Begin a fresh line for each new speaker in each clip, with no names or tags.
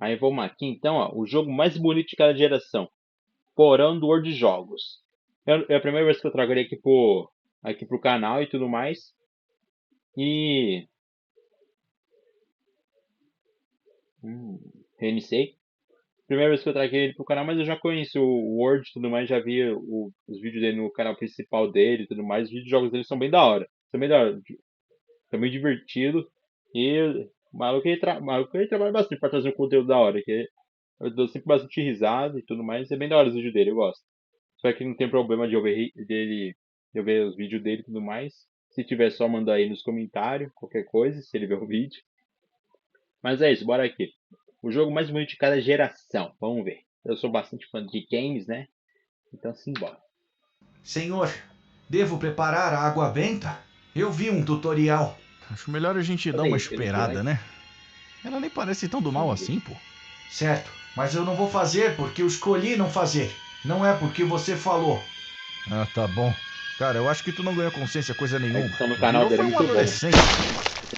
Aí vamos aqui então, ó. O jogo mais bonito de cada geração. Porão do World de Jogos. É a primeira vez que eu trago ele aqui pro canal e tudo mais. E. Reiniciei. Primeira vez que eu trago ele pro canal, mas eu já conheço o Word e tudo mais, já vi os vídeos dele no canal principal dele e tudo mais. Os vídeos de jogos dele são bem da hora. São bem da hora. São bem divertidos. E o maluco ele trabalha bastante pra trazer um conteúdo da hora. Que eu dou sempre bastante risada e tudo mais. É bem da hora os vídeos dele, eu gosto. Só que não tem problema de eu ver os vídeos dele e tudo mais. Se tiver, só mandar aí nos comentários, qualquer coisa, se ele ver o vídeo. Mas é isso, bora aqui. O jogo mais bonito de cada geração. Vamos ver. Eu sou bastante fã de games, né? Então simbora.
Senhor, devo preparar a água benta? Eu vi um tutorial.
Acho melhor a gente dar uma esperada, né? Ela nem parece tão do mal assim, pô.
Certo, mas eu não vou fazer porque eu escolhi não fazer. Não é porque você falou.
Ah, tá bom. Cara, eu acho que tu não ganhou consciência coisa nenhuma.
A edição no canal dele é
Foi um
muito boa.
adolescente.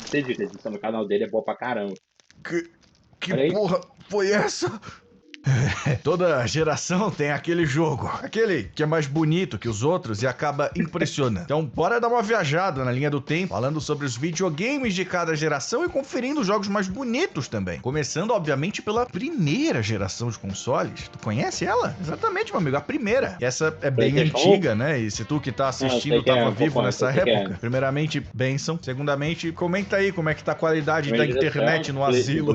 Você disse, a edição no canal dele é boa pra caramba.
Que porra foi essa? Toda geração tem aquele jogo, aquele que é mais bonito que os outros e acaba impressionando. Então bora dar uma viajada na linha do tempo, falando sobre os videogames de cada geração e conferindo os jogos mais bonitos também. Começando, obviamente, pela primeira geração de consoles. Tu conhece ela? Exatamente, meu amigo, a primeira. E essa é bem antiga, né? E se tu que tá assistindo tava vivo nessa época, primeiramente, benção. Segundamente, comenta aí como é que tá a qualidade da internet no asilo.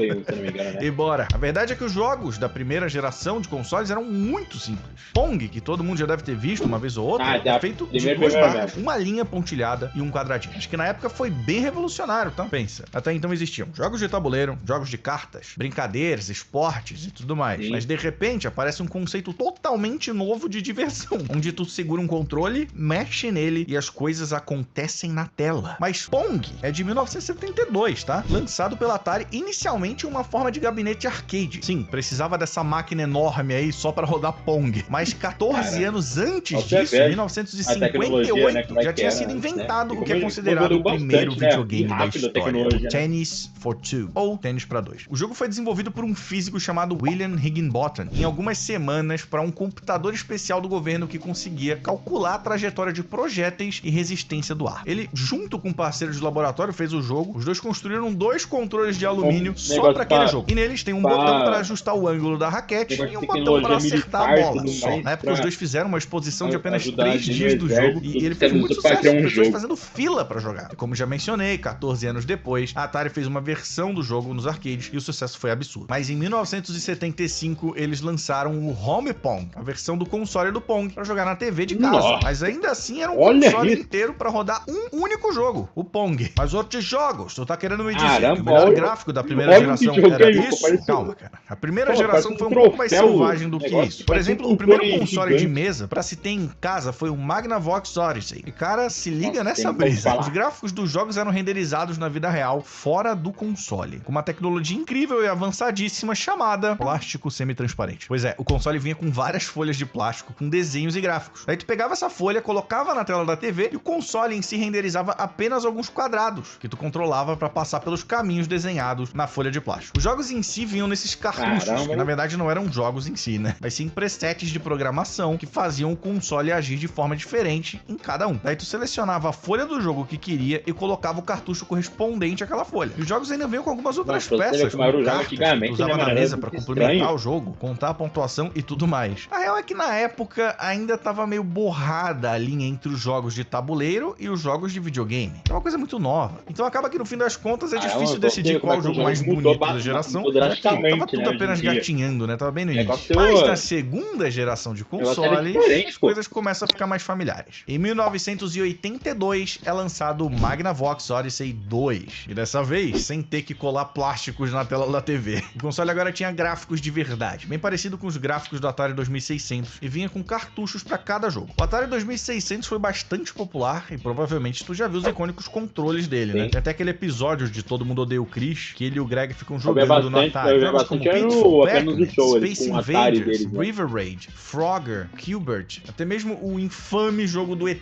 E bora. A verdade é que os jogos da primeira geração de consoles eram muito simples. Pong, que todo mundo já deve ter visto uma vez ou outra, é feito de duas barras, uma linha pontilhada e um quadradinho. Acho que na época foi bem revolucionário, tá? Pensa. Até então existiam jogos de tabuleiro, jogos de cartas, brincadeiras, esportes e tudo mais. Sim. Mas de repente aparece um conceito totalmente novo de diversão, onde tu segura um controle, mexe nele e as coisas acontecem na tela. Mas Pong é de 1972, tá? Lançado pela Atari inicialmente em uma forma de gabinete arcade. Sim, precisava dessa máquina enorme aí só pra rodar Pong. Mas 14 anos antes disso, em 1958, já tinha sido inventado o que é considerado o primeiro videogame da história, o Tennis for Two, ou Tênis para Dois. O jogo foi desenvolvido por um físico chamado William Higginbotham em algumas semanas para um computador especial do governo que conseguia calcular a trajetória de projéteis e resistência do ar. Ele, junto com parceiros de laboratório, fez o jogo. Os dois construíram 2 controles de alumínio só para aquele jogo. E neles tem um botão para ajustar o ângulo da raquete e um botão pra acertar a bola só. Na época os dois fizeram uma exposição de apenas 3 dias do jogo e ele fez muito sucesso, pessoas fazendo fila pra jogar. E como já mencionei, 14 anos depois, a Atari fez uma versão do jogo nos arcades e o sucesso foi absurdo. Mas em 1975 eles lançaram o Home Pong, a versão do console do Pong, pra jogar na TV de casa. Mas ainda assim era um console inteiro pra rodar um único jogo, o Pong. Mas outros jogos, tu tá querendo me dizer que o melhor gráfico da primeira geração era isso? Calma, cara. A primeira geração foi um pouco mais selvagem do que isso. Por exemplo, o primeiro console de mesa pra se ter em casa foi o Magnavox Odyssey. E cara, se liga nessa brisa. Os gráficos dos jogos eram renderizados na vida real, fora do console, com uma tecnologia incrível e avançadíssima chamada plástico semi-transparente. Pois é, o console vinha com várias folhas de plástico com desenhos e gráficos. Aí tu pegava essa folha, colocava na tela da TV e o console em si renderizava apenas alguns quadrados que tu controlava pra passar pelos caminhos desenhados na folha de plástico. Os jogos em si vinham nesses cartuchos, que na verdade não eram jogos em si, né? Mas sim presets de programação que faziam o console agir de forma diferente em cada um. Daí tu selecionava a folha do jogo que queria e colocava o cartucho correspondente àquela folha. E os jogos ainda vinham com algumas outras peças, como cartas que tu usava na mesa pra complementar o jogo, contar a pontuação e tudo mais. A real é que na época ainda tava meio borrada a linha entre os jogos de tabuleiro e os jogos de videogame. É uma coisa muito nova. Então acaba que no fim das contas é difícil decidir qual é o jogo mais bonito da geração. Tava tudo apenas gatinhando, né? Tava bem no início. Mas na segunda geração de consoles, as coisas começam a ficar mais familiares. Em 1982 é lançado o Magnavox Odyssey 2. E dessa vez, sem ter que colar plásticos na tela da TV. O console agora tinha gráficos de verdade, bem parecido com os gráficos do Atari 2600, e vinha com cartuchos para cada jogo. O Atari 2600 foi bastante popular e provavelmente tu já viu os icônicos controles dele, né? Tem até aquele episódio de Todo Mundo Odeia o Chris, que ele e o Greg ficam jogando no Atari. Jogos como Pitfall, Pac-Man, Space Invaders, River Raid, Frogger, Q*bert, até mesmo o infame jogo do ET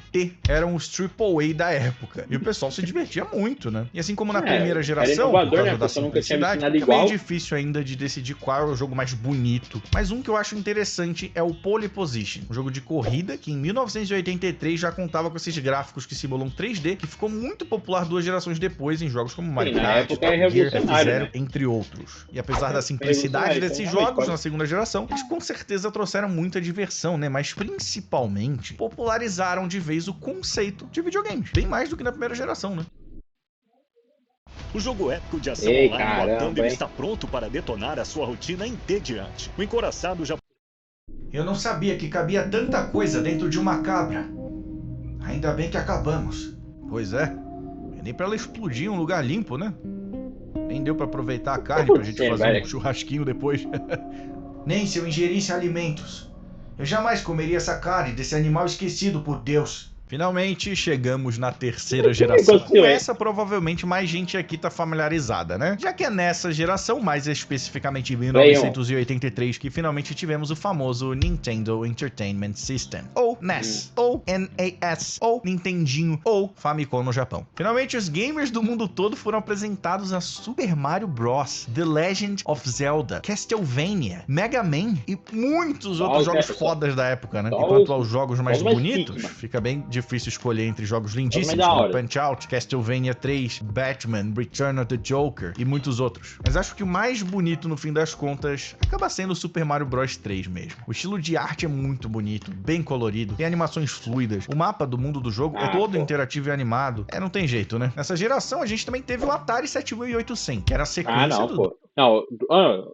eram os AAA da época. E o pessoal se divertia muito, né? E assim como na primeira geração, geração, por
inovador,
causa
né?
da
Porque eu nunca tinha visto
simplicidade,
nada
fica meio
igual.
difícil ainda de decidir qual é o jogo mais bonito. Mas um que eu acho interessante é o Pole Position, um jogo de corrida que em 1983 já contava com esses gráficos que simulam 3D, que ficou muito popular 2 gerações depois em jogos como Mario
na
Kart,
época é
Top Gear,
revolucionário,
F-Zero,
né?
entre outros. E apesar da
É
simplicidade
revolucionário,
desses
então, realmente,
jogos
pode-
na segunda geração, eles com certeza trouxeram muita diversão, né? Mas principalmente popularizaram de vez o conceito de videogames, bem mais do que na primeira geração, né?
O jogo épico de ação
Ei,
online War
caramba,
Thunder
hein?
está pronto para detonar a sua rotina entediante. O encoraçado já
Eu não sabia que cabia tanta coisa dentro de uma cabra. Ainda bem que acabamos.
Pois é. E nem pra ela explodir em um lugar limpo, né? Nem deu pra aproveitar a carne pra gente fazer
velho.
um churrasquinho depois.
Nem se eu ingerisse alimentos. Eu jamais comeria essa carne desse animal esquecido por Deus.
Finalmente chegamos na terceira
Que
geração.
negócio
Com
é?
essa, provavelmente mais gente aqui tá familiarizada, né? Já que é nessa geração, mais especificamente em 1983, que finalmente tivemos o famoso Nintendo Entertainment System. Ou NES, ou NAS, ou Nintendinho, ou Famicom no Japão. Finalmente, os gamers do mundo todo foram apresentados a Super Mario Bros., The Legend of Zelda, Castlevania, Mega Man e muitos outros
os,
jogos
né,
fodas da época, né?
só
Enquanto
os-
aos jogos mais
os mais
bonitos,
chiques, mano.
fica bem difícil escolher entre jogos lindíssimos
mais da
como
hora.
Punch-Out, Castlevania 3, Batman, Return of the Joker e muitos outros. Mas acho que o mais bonito no fim das contas acaba sendo o Super Mario Bros 3 mesmo. O estilo de arte é muito bonito, bem colorido, tem animações fluidas, o mapa do mundo do jogo é todo
pô.
interativo e animado. Não tem jeito, né? Nessa geração a gente também teve o Atari 7800, que era a sequência
não,
do
pô. Não,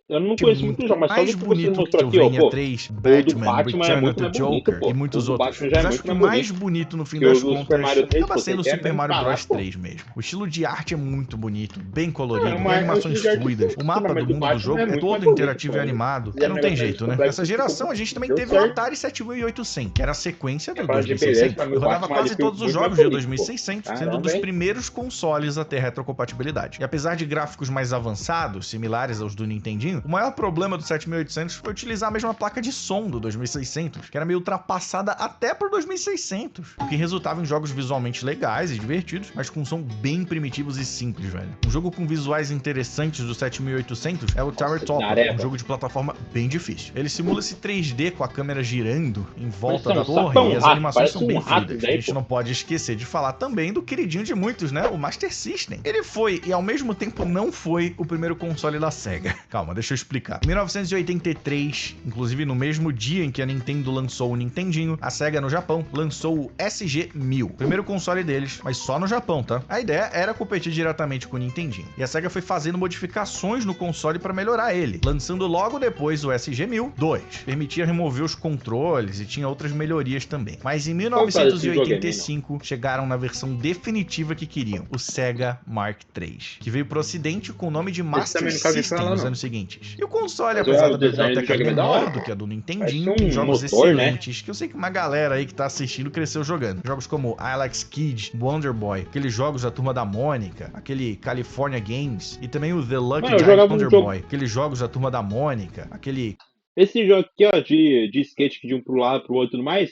eu não conheço muito jogo, mas só
mais
do que você
bonito
mostrou aqui, ó,
Castlevania
pô.
3,
O do
Batman,
Batman é
Return
muito
of the
mais bonito,
Joker
pô.
e muitos
O do
outros.
Batman já é
Mas acho
muito
que o
mais
mais
bonito
bonito no fim
que
das
o do Super
contas
Mario 3,
acaba
pô,
sendo o
você quer
Super
nem
Mario
falar,
Bros
pô.
3 mesmo. O estilo de arte é muito bonito, bem colorido, tem
mas o
animações
estilo de arte
fluidas,
do
o mapa
Super
do
Mario
mundo do
Batman
jogo
é
é
muito
todo
mais bonito,
interativo
pô.
e animado.
Fizeram
Não tem
um negócio
jeito, né?
complexo,
Nessa
ficou-
geração a gente também
deu
teve o
certo.
Atari 7800, que era a sequência do
falar de beleza,
2600.
mas
E
meu
rodava
Batman,
quase
ele ficou
todos os
muito
jogos
mais
de
bonito, pô.
2600, sendo um
Caramba,
dos
hein?
primeiros consoles a ter retrocompatibilidade. E apesar de gráficos mais avançados, similares aos do Nintendinho, o maior problema do 7800 foi utilizar a mesma placa de som do 2600, que era meio ultrapassada até pro 2600, o que resultava em jogos visualmente legais e divertidos, mas com som bem primitivos e simples, velho. Um jogo com visuais interessantes do 7800 é o Tower Topper,
Nareva.
um jogo de plataforma bem difícil. Ele simula esse 3D com a câmera girando em volta da
Parece um
torre
sapão,
e as
rato,
animações
parece
são
um
bem
rato
fluidas.
daí,
A gente
pô.
não pode esquecer de falar também do queridinho de muitos, né? O Master System. Ele foi e ao mesmo tempo não foi o primeiro console da Sega. Calma, deixa eu explicar. Em 1983, inclusive no mesmo dia em que a Nintendo lançou o Nintendinho, a Sega no Japão lançou o SG-1000, o primeiro console deles, mas só no Japão, tá? A ideia era competir diretamente com o Nintendinho. E a Sega foi fazendo modificações no console para melhorar ele, lançando logo depois o SG-1002. Permitia remover os controles e tinha outras melhorias também. Mas em
Qual que é esse videogame,
1985 chegaram na versão definitiva que queriam, o Sega Mark III, que veio pro ocidente com o nome de Master
também nunca ouvi
System
falar,
nos
não.
anos seguintes. E o console,
Mas
apesar
o
da
design do
biblioteca
jogo é da hora.
menor do que a do Nintendinho,
Parece um
tem jogos
motor, né?
excelentes, que eu sei que uma galera aí que tá assistindo cresceu jogando. Jogos como Alex Kidd, Wonder Boy, aqueles jogos da Turma da Mônica, aquele California Games, e também o The Lucky
Mano, eu
Giant
jogava um
Wonder
jogo-
Boy, aqueles jogos da Turma da Mônica, aquele
Esse jogo aqui, ó, de skate de um pro lado, pro outro e tudo mais,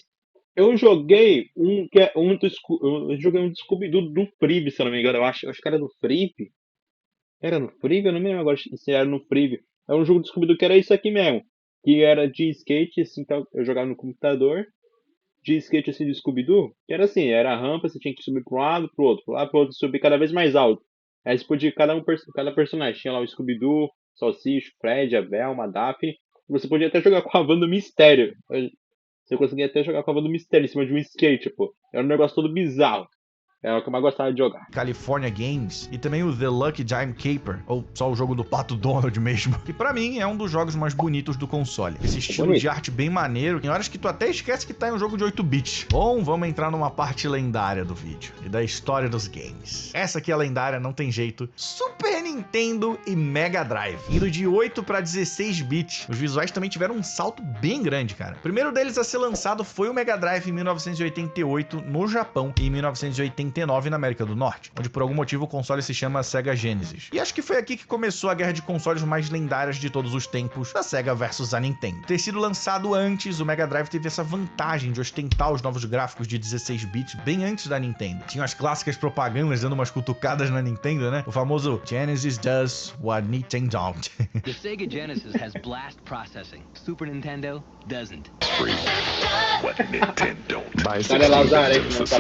eu joguei um que é eu joguei um do Scooby-Doo do Freeve, se eu não me engano, eu acho que era do Freeve. Era no Freeve? Eu não me lembro agora se era no Freeve. É um jogo do Scooby-Doo que era isso aqui mesmo, que era de skate, assim, então eu jogava no computador, de skate assim de Scooby-Doo, que era assim, era a rampa, você tinha que subir pro lado, pro outro, subir cada vez mais alto. Aí você podia, cada personagem tinha lá o Scooby-Doo, Salsicha, Fred, a Velma, a Daphne. Você podia até jogar com a van do Mistério. Você conseguia até jogar com a van do Mistério em cima de um skate, pô. Era um negócio todo bizarro. Era o que eu mais gostava de jogar.
California Games e também o The Lucky Giant Caper, ou só o jogo do Pato Donald mesmo, que pra mim é um dos jogos mais bonitos do console. Esse estilo
bonito.
de arte bem maneiro, tem horas que tu até esquece que tá em um jogo de 8 bits. Bom, vamos entrar numa parte lendária do vídeo e da história dos games. Essa aqui é lendária, não tem jeito. Super Nintendo e Mega Drive. Indo de 8 para 16 bits. Os visuais também tiveram um salto bem grande, cara. O primeiro deles a ser lançado foi o Mega Drive em 1988 no Japão e em 1989 89 na América do Norte, onde por algum motivo o console se chama Sega Genesis. E acho que foi aqui que começou a guerra de consoles mais lendárias de todos os tempos, da Sega versus a Nintendo. Ter sido lançado antes, o Mega Drive teve essa vantagem de ostentar os novos gráficos de 16 bits bem antes da Nintendo. Tinha as clássicas propagandas dando umas cutucadas na Nintendo, né? O famoso Genesis does what Nintendo don't.
The Sega Genesis has blast processing. Super Nintendo doesn't.
What Nintendo?
Olha lá, Zarek, não tá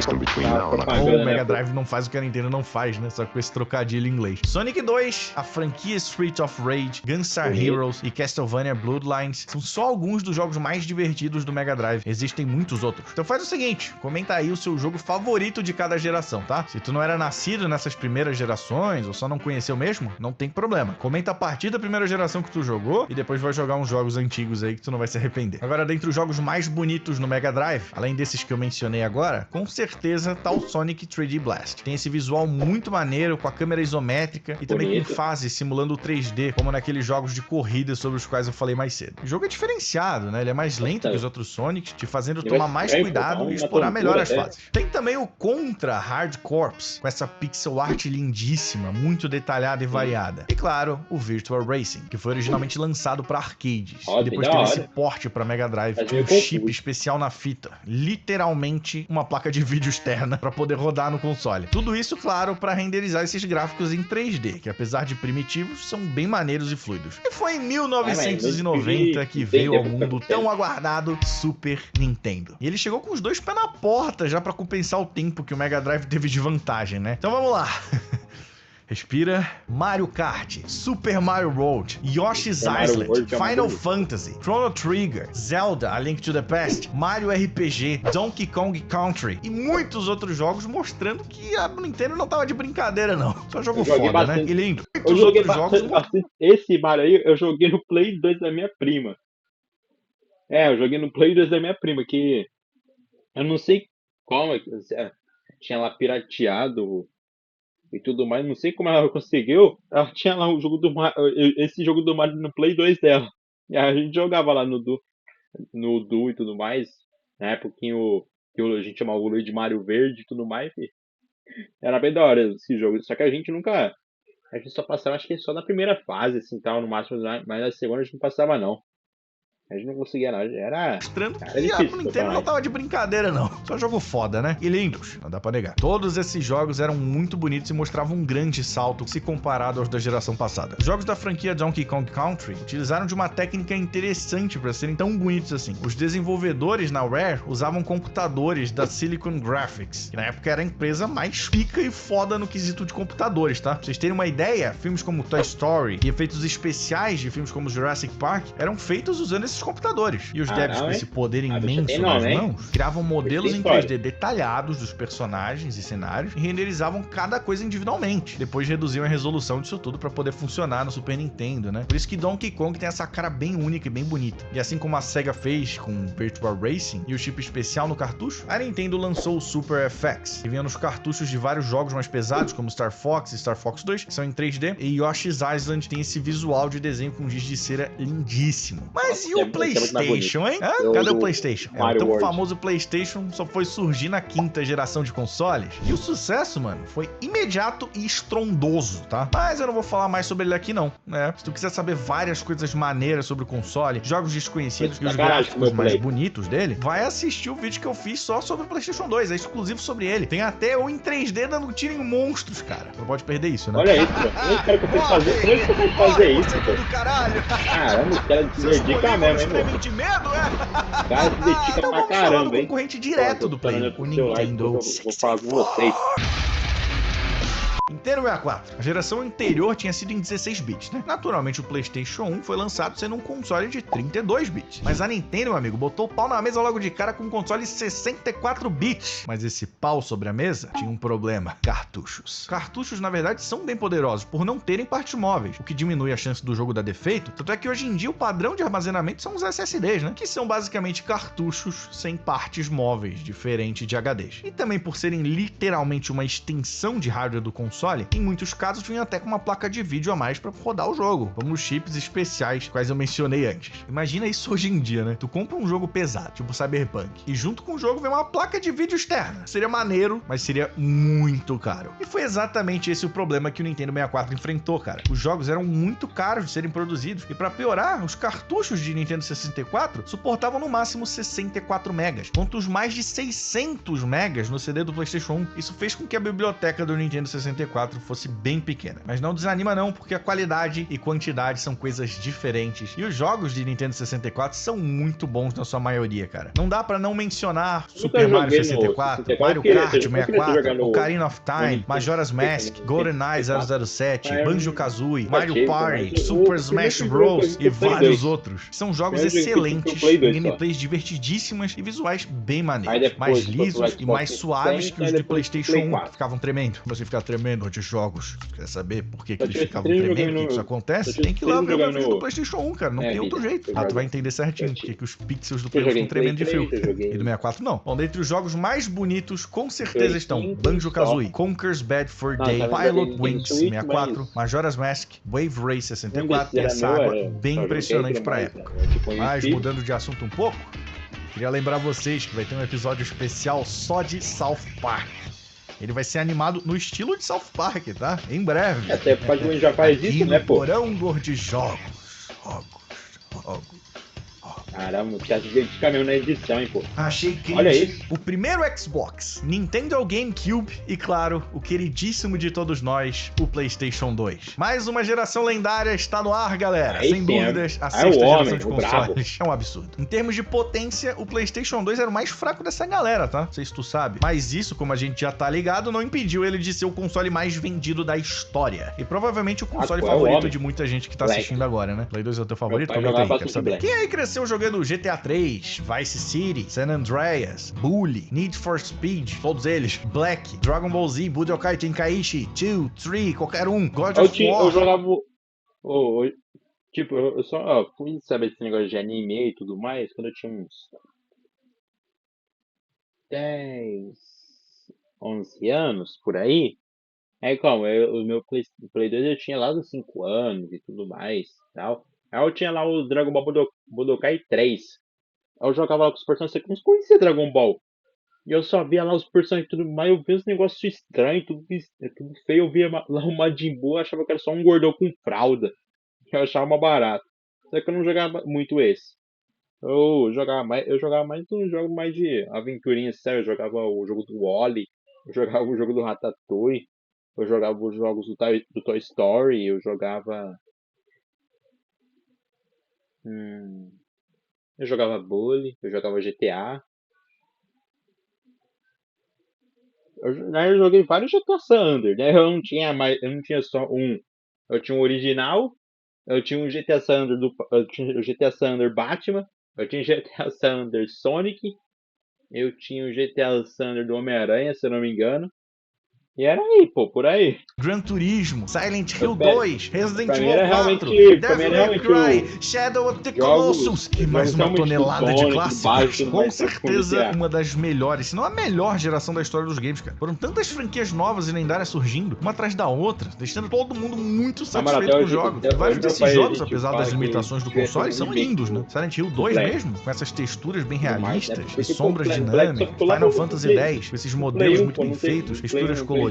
Ou o Mega Drive não faz o que a Nintendo não faz, né? Só com esse trocadilho em inglês. Sonic 2, a franquia Street of Rage, Gunstar Heroes e Castlevania Bloodlines são só alguns dos jogos mais divertidos do Mega Drive. Existem muitos outros. Então faz o seguinte, comenta aí o seu jogo favorito de cada geração, tá? Se tu não era nascido nessas primeiras gerações ou só não conheceu mesmo, não tem problema. Comenta a partir da primeira geração que tu jogou e depois vai jogar uns jogos antigos aí que tu não vai se arrepender. Agora, dentre os jogos mais bonitos no Mega Drive, além desses que eu mencionei agora, com certeza tá o Sonic 3D Blast. Tem esse visual muito maneiro, com a câmera isométrica e também com fases simulando o 3D, como naqueles jogos de corrida sobre os quais eu falei mais cedo. O jogo é diferenciado, né? Ele é mais lento que os outros Sonics, te fazendo tomar mais cuidado e explorar melhor as fases. Tem também o Contra Hard Corps, com essa pixel art lindíssima, muito detalhada e variada. E claro, o Virtual Racing, que foi originalmente lançado para arcades. E depois teve esse porte para Mega Drive, com um chip especial na fita. Literalmente uma placa de vídeo externa para poder rodar no console. Tudo isso, claro, para renderizar esses gráficos em 3D, que apesar de primitivos, são bem maneiros e fluidos. E foi em 1990 que veio ao mundo tão aguardado Super Nintendo. E ele chegou com os dois pés na porta já para compensar o tempo que o Mega Drive teve de vantagem, né? Então vamos lá. Respira. Mario Kart, Super Mario World, Yoshi's Island, Final Fantasy, Chrono Trigger, Zelda, A Link to the Past, Mario RPG, Donkey Kong Country e muitos outros jogos mostrando que a Nintendo não tava de brincadeira não. Só jogo foda,
bastante,
né? E lindo.
Eu joguei bastante. Esse Mario aí eu joguei no Play 2 da minha prima. Eu joguei no Play 2 da minha prima, que eu não sei como tinha lá pirateado e tudo mais, não sei como ela conseguiu. Ela tinha lá o jogo do Mario, esse jogo do Mario no Play 2 dela. E a gente jogava lá no Du e tudo mais. Na época que a gente chamava o de Mario Verde e tudo mais. E era bem da hora esse jogo. Só que a gente nunca. A gente só passava, acho que só na primeira fase, assim, tal, no máximo, mas na segunda a gente não passava, não. A gente não conseguia, não. Era
mostrando que
difícil,
a Nintendo não tava de brincadeira, não. Só jogo foda, né? E lindos, não dá pra negar. Todos esses jogos eram muito bonitos e mostravam um grande salto se comparado aos da geração passada. Os jogos da franquia Donkey Kong Country utilizaram de uma técnica interessante para serem tão bonitos assim. Os desenvolvedores na Rare usavam computadores da Silicon Graphics, que na época era a empresa mais pica e foda no quesito de computadores, tá? Pra vocês terem uma ideia, filmes como Toy Story e efeitos especiais de filmes como Jurassic Park eram feitos usando esses computadores. E os devs com esse poder imenso nas mãos criavam modelos em 3D detalhados dos personagens e cenários e renderizavam cada coisa individualmente. Depois reduziam a resolução disso tudo para poder funcionar no Super Nintendo, né? Por isso que Donkey Kong tem essa cara bem única e bem bonita. E assim como a Sega fez com Virtual Racing e o chip especial no cartucho, a Nintendo lançou o Super FX, que vinha nos cartuchos de vários jogos mais pesados, como Star Fox e Star Fox 2, que são em 3D, e Yoshi's Island tem esse visual de desenho com giz de cera lindíssimo. Mas e o PlayStation, hein? Cadê o PlayStation? O tão famoso PlayStation só foi surgir na 5ª geração de consoles. E o sucesso, mano, foi imediato e estrondoso, tá? Mas eu não vou falar mais sobre ele aqui, não, né? Se tu quiser saber várias coisas maneiras sobre o console, jogos desconhecidos e os gráficos mais bonitos dele, vai assistir o vídeo que eu fiz só sobre o PlayStation 2. É exclusivo sobre ele. Tem até eu em 3D dando tiro em monstros, cara. Não pode perder isso, né?
Olha isso, mano. Eu quero que eu tenha que fazer. Como é que eu tenho que fazer isso, cara? Caramba, os caras se dedicam mesmo, hein, mano?
De medo, é?
O cara se dedica pra caramba, hein?
Concorrente direto do Play, o Nintendo.
Vou falar com vocês.
Nintendo 64. A geração anterior tinha sido em 16 bits, né? Naturalmente, o PlayStation 1 foi lançado sendo um console de 32 bits. Mas a Nintendo, meu amigo, botou o pau na mesa logo de cara com um console de 64 bits. Mas esse pau sobre a mesa tinha um problema: cartuchos. Cartuchos, na verdade, são bem poderosos por não terem partes móveis, o que diminui a chance do jogo dar defeito. Tanto é que hoje em dia o padrão de armazenamento são os SSDs, né? Que são basicamente cartuchos sem partes móveis, diferente de HDs. E também por serem literalmente uma extensão de hardware do console, console. Em muitos casos, vinha até com uma placa de vídeo a mais pra rodar o jogo, como os chips especiais, quais eu mencionei antes. Imagina isso hoje em dia, né? Tu compra um jogo pesado, tipo Cyberpunk, e junto com o jogo vem uma placa de vídeo externa. Seria maneiro, mas seria muito caro. E foi exatamente esse o problema que o Nintendo 64 enfrentou, cara. Os jogos eram muito caros de serem produzidos, e pra piorar, os cartuchos de Nintendo 64 suportavam no máximo 64 megas, quanto os mais de 600 megas no CD do PlayStation 1. Isso fez com que a biblioteca do Nintendo 64 fosse bem pequena. Mas não desanima não, porque a qualidade e quantidade são coisas diferentes, e os jogos de Nintendo 64 são muito bons na sua maioria, cara. Não dá pra não mencionar Super Mario 64, Mario Kart 64, Ocarina of Time, Majora's Mask, GoldenEye 007, Banjo-Kazooie, Mario Party, Super Smash Bros. E vários outros. São jogos excelentes, gameplays divertidíssimas e visuais bem maneiros, mais lisos e mais suaves que os de PlayStation 1, que ficavam tremendo. Você fica tremendo de jogos. Quer saber por que eles ficavam tremendo? Por que isso acontece? Tem que ir lá ver o vídeo do PlayStation 1, cara. Não tem outro jeito. Tu vai entender certinho por que os pixels do Play 1 ficam tremendo de frio. E do 64 não. Bom, dentre os jogos mais bonitos, com certeza estão Banjo-Kazooie, Conker's Bad Fur Day, Pilot Wings 64, Majora's Mask, Wave Race 64 e essa água bem impressionante pra época. Mas mudando de assunto um pouco, queria lembrar vocês que vai ter um episódio especial só de South Park. Ele vai ser animado no estilo de South Park, tá? Em breve.
Até pode já faz isso, né, pô?
Porão de jogos.
Caramba, você acha que ele fica mesmo na edição, hein, pô?
Achei que...
Olha isso.
O primeiro Xbox, Nintendo GameCube e, claro, o queridíssimo de todos nós, o PlayStation 2. Mais uma geração lendária está no ar, galera.
Aí
sem
sim,
dúvidas, a
é
sexta
o
geração
homem,
de
o
consoles é um absurdo. Em termos de potência, o PlayStation 2 era o mais fraco dessa galera, tá? Não sei se tu sabe. Mas isso, como a gente já tá ligado, não impediu ele de ser o console mais vendido da história. E provavelmente o console favorito de muita gente que tá assistindo agora, né? Play 2 é o teu favorito? Comenta aí, quero saber. Quem aí cresceu jogando GTA 3, Vice City, San Andreas, Bully, Need for Speed, todos eles, Black, Dragon Ball Z, Budokai Tenkaichi, 2, 3, qualquer um, God of War.
Eu jogava... tipo, eu só fui saber esse negócio de anime e tudo mais quando eu tinha uns 10, 11 anos, por aí. Aí, como, o meu Play 2 eu tinha lá dos 5 anos e tudo mais e tal. Aí eu tinha lá o Dragon Ball Budokai 3. Aí eu jogava lá com os personagens, eu não conhecia Dragon Ball. E eu só via lá os personagens e tudo mais, eu via uns negócios estranhos, tudo feio. Eu via lá o Majin Buu, eu achava que era só um gordão com fralda. Eu achava uma barata. Só que eu não jogava muito esse. Eu jogava mais um jogo mais de aventurinha, sério. Eu jogava o jogo do Wall-E, eu jogava o jogo do Ratatouille, eu jogava os jogos do Toy Story, eu jogava... Eu jogava Bully, eu jogava GTA. Eu joguei vários GTA San Andreas, né? Eu não tinha só um. Eu tinha um original, eu tinha um GTA San Andreas eu tinha o GTA San Andreas Batman, eu tinha o GTA San Andreas Sonic, eu tinha o GTA San Andreas do Homem-Aranha, se eu não me engano. E era aí, pô, por aí.
Gran Turismo, Silent Hill 2, Resident Evil 4, Devil May Cry, Shadow of the Colossus e mais uma tonelada de clássicos. Com certeza uma das melhores, se não a melhor geração da história dos games, cara. Foram tantas franquias novas e lendárias surgindo, uma atrás da outra, deixando todo mundo muito satisfeito com os jogos. E vários desses jogos, apesar das limitações do console, são lindos, né? Silent Hill 2 mesmo, com essas texturas bem realistas e sombras dinâmicas. Final Fantasy X, com esses modelos muito bem feitos, texturas coloridas,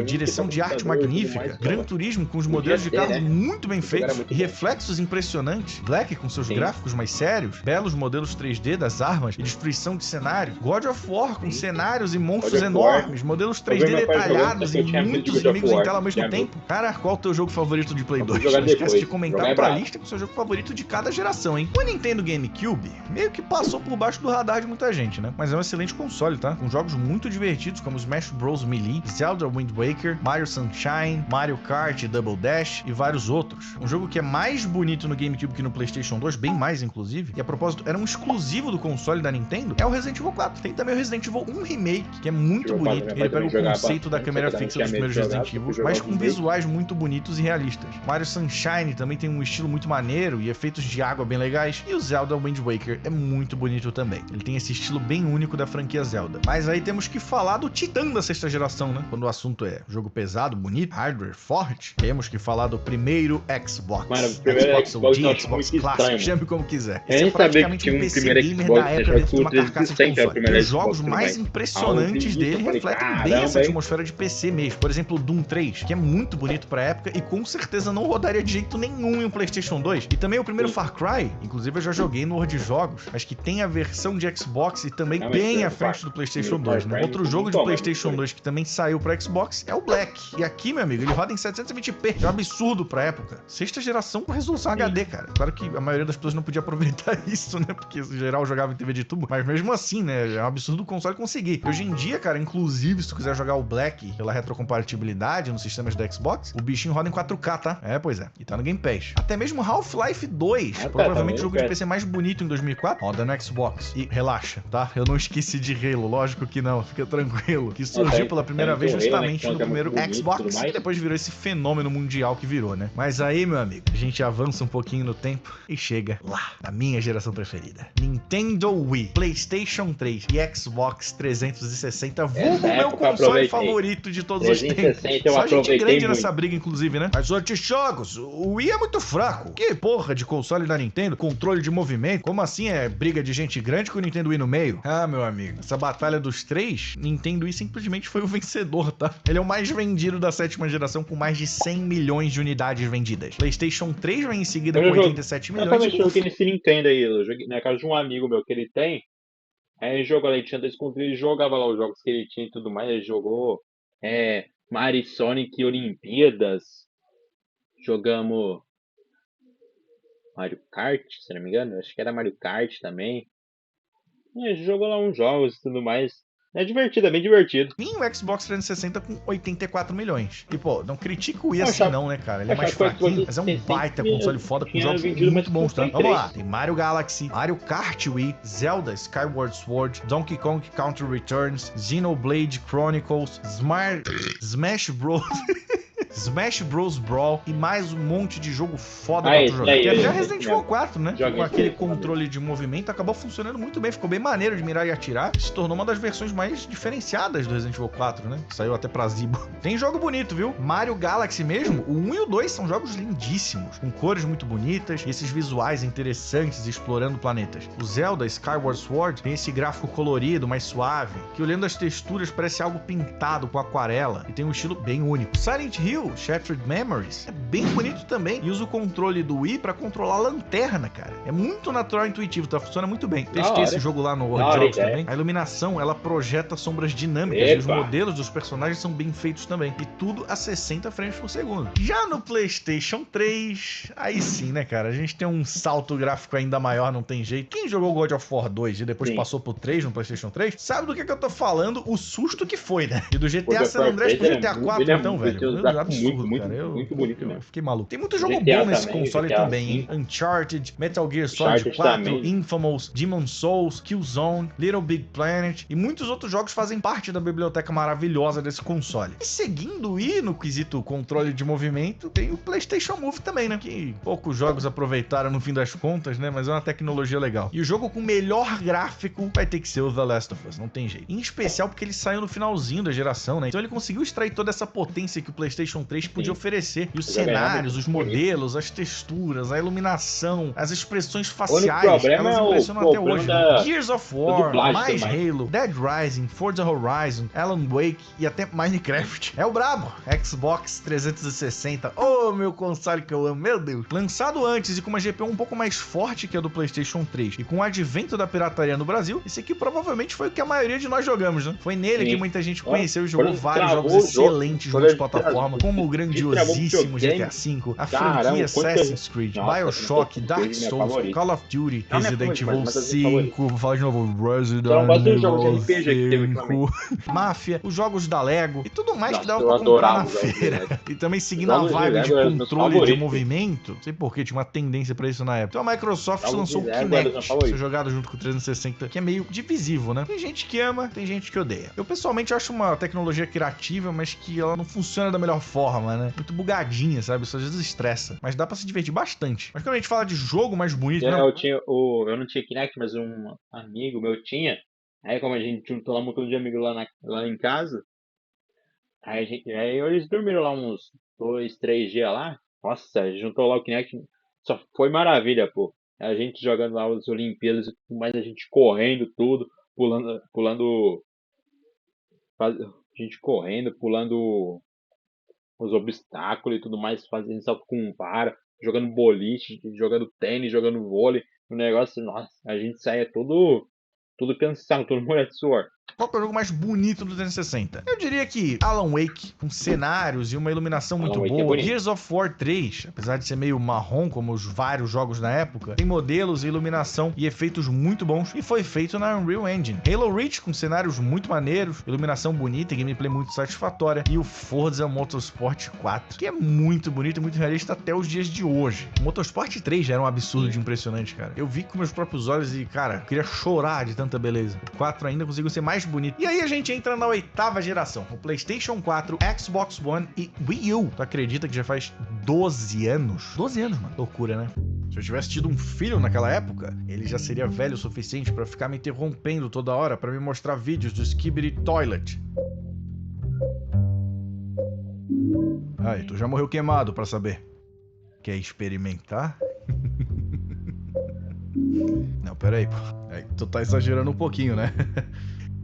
direção de arte magnífica, Gran Turismo com os modelos de carros muito bem feitos e reflexos impressionantes, Black com seus gráficos mais sérios, belos modelos 3D das armas e destruição de cenários, God of War com cenários e monstros enormes, modelos 3D detalhados e muitos inimigos em tela ao mesmo tempo. Cara, qual é o teu jogo favorito de Play 2? Não esquece de comentar na tua lista com o seu jogo favorito de cada geração, hein? O Nintendo GameCube meio que passou por baixo do radar de muita gente, né? Mas é um excelente console, tá? Com jogos muito divertidos como Smash Bros. Melee, Zelda Wind Waker, Mario Sunshine, Mario Kart, Double Dash e vários outros. Um jogo que é mais bonito no GameCube que no PlayStation 2, bem mais inclusive, e a propósito era um exclusivo do console da Nintendo, é o Resident Evil 4. Tem também o Resident Evil 1 Remake, que é muito bonito. Ele pega o conceito da câmera fixa dos primeiros Resident Evil, mas com visuais muito bonitos e realistas. Mario Sunshine também tem um estilo muito maneiro e efeitos de água bem legais, e o Zelda Wind Waker é muito bonito também. Ele tem esse estilo bem único da franquia Zelda. Mas aí temos que falar do titã da sexta geração, né? Quando quando o assunto é jogo pesado, bonito, hardware forte, temos que falar do primeiro Xbox.
Mano, o primeiro Xbox eu
OG,
acho
Xbox
muito
Classic,
estranho,
chame como quiser.
Eu
Esse
nem
é
sabia que
praticamente
tinha
um
um
PC
primeiro
gamer
Xbox,
da
eu
época
achava
dentro
que
de
o
uma carcaça de
360 era o
console.
primeiro
Os jogos
Xbox,
mais
mas
impressionantes
ao vi
dele
isso, eu falei,
refletem bem
caramba,
essa
hein?
atmosfera de PC mesmo. Por exemplo, o Doom 3, que é muito bonito pra época e com certeza não rodaria de jeito nenhum em um PlayStation 2. E também o primeiro
Sim.
Far Cry, inclusive eu já joguei no World de Jogos, mas que tem a versão de Xbox e também
Não, mas
bem à
Far-
frente do PlayStation
primeiro
2,
Far
né?
Cry
Outro
não tem
jogo
nem
de
como, é
PlayStation
muito
2 que também saiu pra Xbox é o Black. E aqui, meu amigo, ele roda em 720p. É um absurdo pra época. Sexta geração com resolução HD, cara. Claro que a maioria das pessoas não podia aproveitar isso, né? Porque em geral jogava em TV de tubo. Mas mesmo assim, né? É um absurdo o console conseguir. Hoje em dia, cara, inclusive, se tu quiser jogar o Black pela retrocompatibilidade nos sistemas do Xbox, o bichinho roda em 4K, tá? É, pois é. E tá no Game Pass. Até mesmo Half-Life 2,
Ah, tá,
provavelmente o
tá
jogo de PC mais bonito em 2004, roda no Xbox. E relaxa, tá? Eu não esqueci de Halo, lógico que não. Fica tranquilo. Que surgiu pela primeira vez justamente no primeiro Xbox e depois virou esse fenômeno mundial que virou, né? Mas aí, meu amigo, a gente avança um pouquinho no tempo e chega lá, na minha geração preferida. Nintendo Wii, PlayStation 3 e Xbox 360, vulgo meu
época eu
console
aproveitei.
favorito de todos os
360
tempos.
eu
Só gente
aproveitei
grande
muito.
nessa briga, inclusive, né? Mas, Jogos, o Wii é muito fraco. Que porra de console da Nintendo? Controle de movimento? Como assim é briga de gente grande com o Nintendo Wii no meio? Ah, meu amigo, essa batalha dos três, Nintendo Wii simplesmente foi o vencedor, tá? Ele é o mais vendido da sétima geração, com mais de 100 milhões de unidades vendidas. PlayStation 3 vem em seguida com 87
Eu
milhões.
também
E
joguei nesse Nintendo aí, eu joguei na casa de um amigo meu que ele tem. Aí ele jogou lá, ele tinha dois controles, ele jogava lá os jogos que ele tinha e tudo mais. Ele jogou Mario e Sonic Olimpíadas. Jogamos Mario Kart, se não me engano. Acho que era Mario Kart também. E a gente jogou lá uns jogos e tudo mais. É divertido, é bem divertido.
Vim o Xbox 360 com 84 milhões. E, pô, não critica o Wii
Eu
assim
achava-
não, né, cara? Ele é
eu
mais
achava que o Xbox
fraquinho, mas é um
360
baita console foda com
tinha
jogos
vendido mais
muito
que
bons, tá?
o Play
Vamos lá.
3.
Tem Mario Galaxy, Mario Kart Wii, Zelda Skyward Sword, Donkey Kong Country Returns, Xenoblade Chronicles, Smash Bros. Smash Bros. Brawl e mais um monte de jogo foda pra tu
esse
jogar.
daí,
Tem até
esse
Resident
mesmo.
Evil 4, né?
Joguei
Com aquele
esse
controle de movimento, acabou funcionando muito bem. Ficou bem maneiro de mirar e atirar. Se tornou uma das versões mais diferenciadas do Resident Evil 4, né? Saiu até pra Zibo. Tem jogo bonito, viu? Mario Galaxy mesmo, o 1 e o 2 são jogos lindíssimos, com cores muito bonitas e esses visuais interessantes explorando planetas. O Zelda Skyward Sword tem esse gráfico colorido, mais suave, que olhando as texturas parece algo pintado com aquarela e tem um estilo bem único. Silent Hill Shattered Memories é bem bonito também e usa o controle do Wii pra controlar a lanterna, cara. É muito natural e intuitivo, tá? Funciona muito bem. Testei esse jogo lá no World
hora,
Jogos
ideia.
também. A iluminação, ela projeta sombras dinâmicas e os
Epa.
modelos dos personagens são bem feitos também. E tudo a 60 frames por segundo. Já no PlayStation 3, aí sim, né, cara? A gente tem um salto gráfico ainda maior, não tem jeito. Quem jogou God of War 2 e depois
Sim.
passou pro 3 no PlayStation 3, sabe do que eu tô falando, o susto que foi, né? E do
God
GTA
of
San
War
Andreas pro
3
GTA 4,
ele é
então,
muito-
velho.
ele tem uns
Meu,
gráficos
absurdo,
muito,
cara.
muito bonito
eu
mesmo.
fiquei maluco. Tem muito jogo
GTA
bom nesse
também,
console
GTA
também, hein?
5.
Uncharted, Metal Gear Solid
Uncharted
4,
também.
Infamous, Demon's Souls, Killzone, Little Big Planet e muitos outros jogos fazem parte da biblioteca maravilhosa desse console. E seguindo o Wii no quesito controle de movimento, tem o PlayStation Move também, né? Que poucos jogos aproveitaram no fim das contas, né? Mas é uma tecnologia legal. E o jogo com melhor gráfico vai ter que ser o The Last of Us, não tem jeito. Em especial porque ele saiu no finalzinho da geração, né? Então ele conseguiu extrair toda essa potência que o PlayStation 3 podia oferecer. E os
Mas é
cenários,
realmente
os modelos, as texturas, a iluminação, as expressões
único
faciais,
problema
elas
é o
impressionam até
problema
hoje.
da-
Né? Gears of
da
War,
dublagem
mais
também.
Halo, Dead Rising, Forza Horizon, Alan Wake e até Minecraft. É o brabo, Xbox 360. Oh, meu console que eu amo, meu Deus. Lançado antes e com uma GPU um pouco mais forte que a do PlayStation 3 e com o advento da pirataria no Brasil, esse aqui provavelmente foi o que a maioria de nós jogamos, né? Foi nele
Sim.
que muita gente
Ó,
conheceu e jogou
quando
vários
travou
jogos
o jogo,
excelentes
quando
multiplataforma,
ele
como o
travou
grandiosíssimo
o
GTA
videogame.
V, a
Caramba,
franquia
quanto
Assassin's Creed,
Nossa,
Bioshock,
essa
Dark
foi minha
Souls,
favorita.
Call of Duty,
Não é minha
Resident
favorita,
Evil
mas é minha favorita.
5, vou falar de novo, Resident
Só não gosto dos jogos de
Evil
RPG que teve
5, Máfia, os jogos da Lego e tudo mais que
Nossa,
dava
eu
pra comprar na
adorava os jogos de
feira.
Lego.
E também seguindo a
Jogos de
vibe de
Lego eram meus
controle de
favoritos.
movimento, não sei porquê, tinha uma tendência pra isso na época. Então a Microsoft
Jogos
lançou o
de Lego eram meus
Kinect,
favoritos.
ser jogado junto com o 360, que é meio divisivo, né? Tem gente que ama, tem gente que odeia. Eu pessoalmente acho uma tecnologia criativa, mas que ela não funciona da melhor forma, né? Muito bugadinha, sabe? Isso às vezes estressa. Mas dá pra se divertir bastante. Mas quando a gente fala de jogo mais bonito, né?
Eu não tinha Kinect, mas um amigo meu tinha. Aí como a gente juntou lá um montão de amigos lá em casa, Aí eles dormiram lá uns 2, 3 dias lá. Nossa, juntou lá o Kinect. Só foi maravilha, pô. A gente jogando lá as Olimpíadas e tudo mais, a gente correndo tudo, pulando. A gente correndo, pulando os obstáculos e tudo mais, fazendo salto com vara, jogando boliche, jogando tênis, jogando vôlei. O negócio, nossa, a gente saía todo cansado, todo molhado de suor.
Qual que é o jogo mais bonito do 360? Eu diria que Alan Wake, com cenários e uma iluminação muito
Alan Wake é
boa.
bonito.
Gears of War 3, apesar de ser meio marrom, como os vários jogos na época, tem modelos, iluminação e efeitos muito bons e foi feito na Unreal Engine. Halo Reach, com cenários muito maneiros, iluminação bonita e gameplay muito satisfatória. E o Forza Motorsport 4, que é muito bonito e muito realista até os dias de hoje. O Motorsport 3 já era um absurdo de impressionante, cara. Eu vi com meus próprios olhos e, cara, eu queria chorar de tanta beleza. O 4 ainda conseguiu ser mais bonito. E aí a gente entra na 8ª geração, o PlayStation 4, Xbox One e Wii U. Tu acredita que já faz 12 anos? 12 anos, mano. Loucura, né? Se eu tivesse tido um filho naquela época, ele já seria velho o suficiente pra ficar me interrompendo toda hora pra me mostrar vídeos do Skibidi Toilet. Aí, tu já morreu queimado pra saber. Quer experimentar? Não, peraí, pô. Aí, tu tá exagerando um pouquinho, né?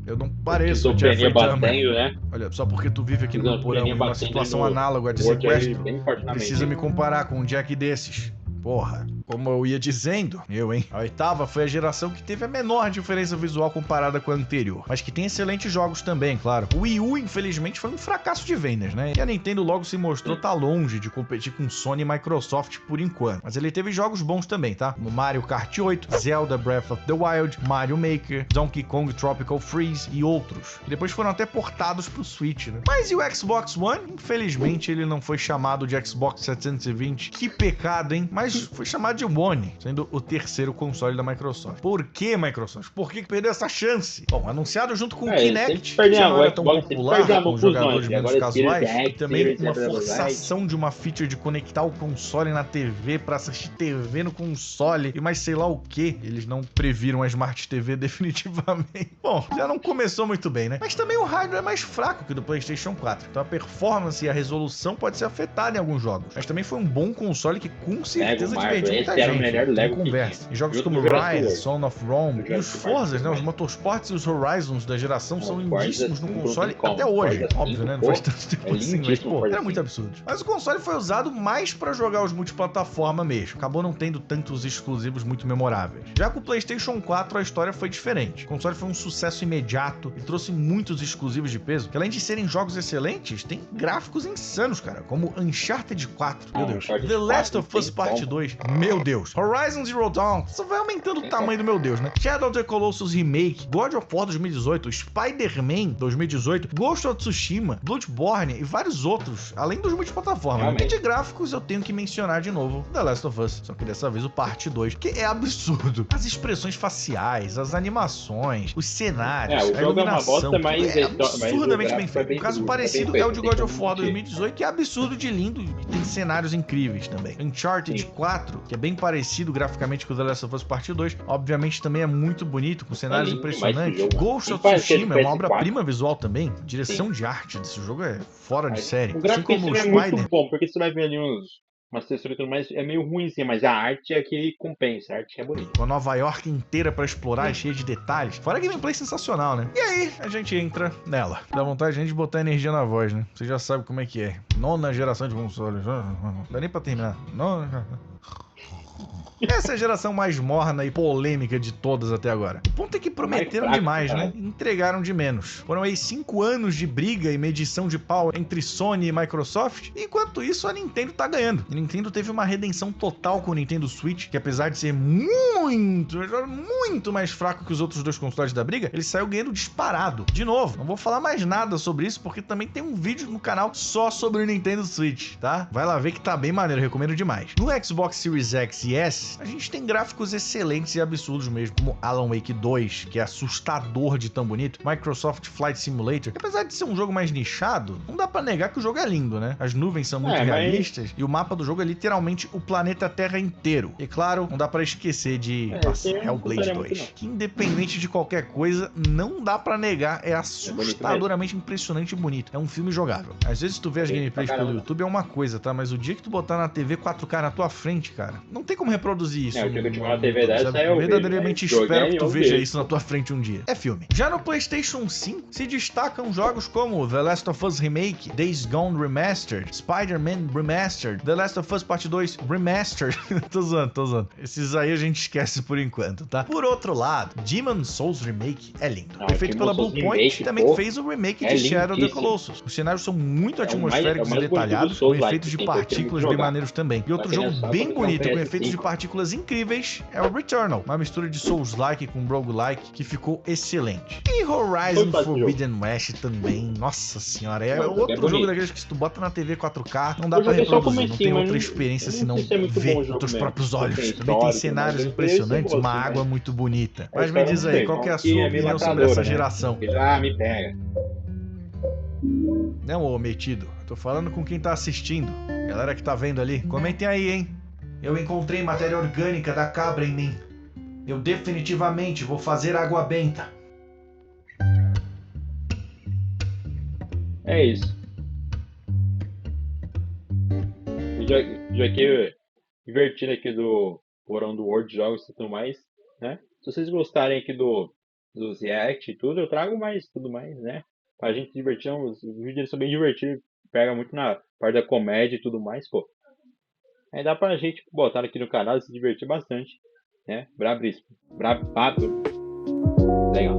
Eu não pareço o Jeffrey Dahmer.
Batendo, né?
Olha, só porque tu vive aqui no meu porão em uma situação análoga de
Word aí
sequestro,
bem forte na
precisa
mente.
me comparar com um Jack desses. Porra, como eu ia dizendo, a 8ª foi a geração que teve a menor diferença visual comparada com a anterior, mas que tem excelentes jogos também, claro. O Wii U, infelizmente, foi um fracasso de vendas, né? E a Nintendo logo se mostrou tá longe de competir com Sony e Microsoft por enquanto. Mas ele teve jogos bons também, tá? Como Mario Kart 8, Zelda Breath of the Wild, Mario Maker, Donkey Kong Tropical Freeze e outros, que depois foram até portados pro Switch, né? Mas e o Xbox One? Infelizmente, ele não foi chamado de Xbox 720. Que pecado, hein? Mas foi chamado de One, sendo o terceiro console da Microsoft. Por que, Microsoft? Por que perdeu essa chance? Bom, anunciado junto com o Kinect, que já não era tão popular com os jogadores menos casuais, e também uma forçação de uma feature de conectar o console na TV pra assistir TV no console e mais sei lá o que. Eles não previram a Smart TV definitivamente. Bom, já não começou muito bem, né? Mas também o hardware é mais fraco que o do PlayStation 4, então a performance e a resolução pode ser afetada em alguns jogos. Mas também foi um bom console que com certeza divertiu muita
esse era o
gente.
melhor
Tem
Lego que
conversa.
tinha.
E jogos
Junto
como
com o Jurassic
Rise,
World.
Son of Rome e os
Jurassic
Forzas, né?
Park.
Os Motorsports e os Horizons da geração são
Forza
lindíssimos no
5
console
não tem
até
como.
hoje.
Forza
Óbvio,
5,
né? Não
pô,
faz tanto tempo
é
assim, mas
lindíssimo
pô,
Forza
era muito
5.
absurdo. Mas o console foi usado mais pra jogar os multiplataforma mesmo. Acabou não tendo tantos exclusivos muito memoráveis. Já com o PlayStation 4 a história foi diferente. O console foi um sucesso imediato e trouxe muitos exclusivos de peso, que além de serem jogos excelentes, tem gráficos insanos, cara, como Uncharted 4, meu Deus,
Uncharted
The Last
4,
of Us
tem
Part
como.
2, meu Deus, Horizon Zero Dawn, só vai aumentando o tamanho do meu Deus, né? Shadow of the Colossus Remake, God of War 2018, Spider-Man 2018, Ghost of Tsushima, Bloodborne e vários outros, além dos multiplataformas.
Realmente.
E de gráficos eu tenho que mencionar de novo The Last of Us, só que dessa vez o Parte 2, que é absurdo. As expressões faciais, as animações, os cenários,
O
a
jogo é uma
iluminação,
bosta, mas
é
mas
absurdamente
o
bem
gráfico
feito. Um caso
bem
parecido
feito,
é o de
tem
God
como
of War
mentir.
2018, que é absurdo de lindo e tem cenários incríveis também. Uncharted
Sim.
4, que é bem parecido graficamente com The Last of Us Part 2, obviamente também é muito bonito, com cenários
lindo demais
impressionantes.
esse jogo, mano.
Ghost
Nem
of
parece que é de
Tsushima é uma
PS4.
obra-prima visual também. Direção de arte desse jogo é fora de série.
O
Assim
gráfico
como o
é muito
Spider.
bom, porque você vai ver ali umas texturas e tudo mais, é meio ruimzinho, mas a arte é que compensa, a arte é bonita.
Com a Nova York inteira pra explorar, cheia de detalhes. Fora gameplay sensacional, né? E aí, a gente entra nela. Dá vontade de a gente botar energia na voz, né? Você já sabe como é que é. 9ª geração de consoles. Não dá nem pra terminar. Essa é a geração mais morna e polêmica de todas até agora. O ponto é que prometeram
Mais fraco,
demais, né?
cara.
E entregaram de menos. Foram aí 5 anos de briga e medição de pau entre Sony e Microsoft. E enquanto isso, a Nintendo tá ganhando. A Nintendo teve uma redenção total com o Nintendo Switch, que apesar de ser muito mais fraco que os outros dois consoles da briga, ele saiu ganhando disparado. De novo, não vou falar mais nada sobre isso, porque também tem um vídeo no canal só sobre o Nintendo Switch, tá? Vai lá ver que tá bem maneiro, recomendo demais. No Xbox Series X S, a gente tem gráficos excelentes e absurdos mesmo, como Alan Wake 2, que é assustador de tão bonito, Microsoft Flight Simulator, que apesar de ser um jogo mais nichado, não dá pra negar que o jogo é lindo, né? As nuvens são muito realistas e o mapa do jogo é literalmente o planeta Terra inteiro. E claro, não dá pra esquecer de Hellblade 2, que independente de qualquer coisa, não dá pra negar, é assustadoramente impressionante e bonito. É um filme jogável. Às vezes tu vê as gameplays pelo YouTube é uma coisa, tá? Mas o dia que tu botar na TV 4K na tua frente, cara, não tem como reproduzir isso.
O dia que eu tiver na TV dessa eu
verdadeiramente espero que tu veja isso na tua frente um dia. É filme. Já no PlayStation 5 se destacam jogos como The Last of Us Remake, Days Gone Remastered, Spider-Man Remastered, The Last of Us Part 2 Remastered. Tô zoando. Esses aí a gente esquece por enquanto, tá? Por outro lado, Demon's Souls Remake é lindo. Foi feito pela Bluepoint, também fez o remake de Shadow of the Colossus. Os cenários são muito atmosféricos e detalhados, com efeitos de partículas bem maneiros também. E outro jogo bem bonito, com efeitos de partículas incríveis, é o Returnal, uma mistura de Souls-like com Roguelike que ficou excelente. E Horizon Forbidden West também, nossa senhora, é outro jogo daqueles que se tu bota na TV 4K, não dá pra reproduzir, não tem outra experiência senão ver com teus próprios olhos. Também tem cenários impressionantes, uma água muito bonita. Mas me diz aí, qual que é a sua opinião sobre essa geração?
Já me pega.
Não, ô metido, tô falando com quem tá assistindo. Galera que tá vendo ali, comentem aí, hein? Eu encontrei matéria orgânica da cabra em mim. Eu definitivamente vou fazer água benta.
É isso. Já aqui divertindo aqui do Porão do World, jogos e tudo mais, né? Se vocês gostarem aqui dos react e tudo, eu trago mais tudo mais, né? Pra gente divertir, os vídeos são bem divertidos, pega muito na parte da comédia e tudo mais, pô. Aí dá pra gente botar aqui no canal e se divertir bastante, né? Brabíssimo. Legal.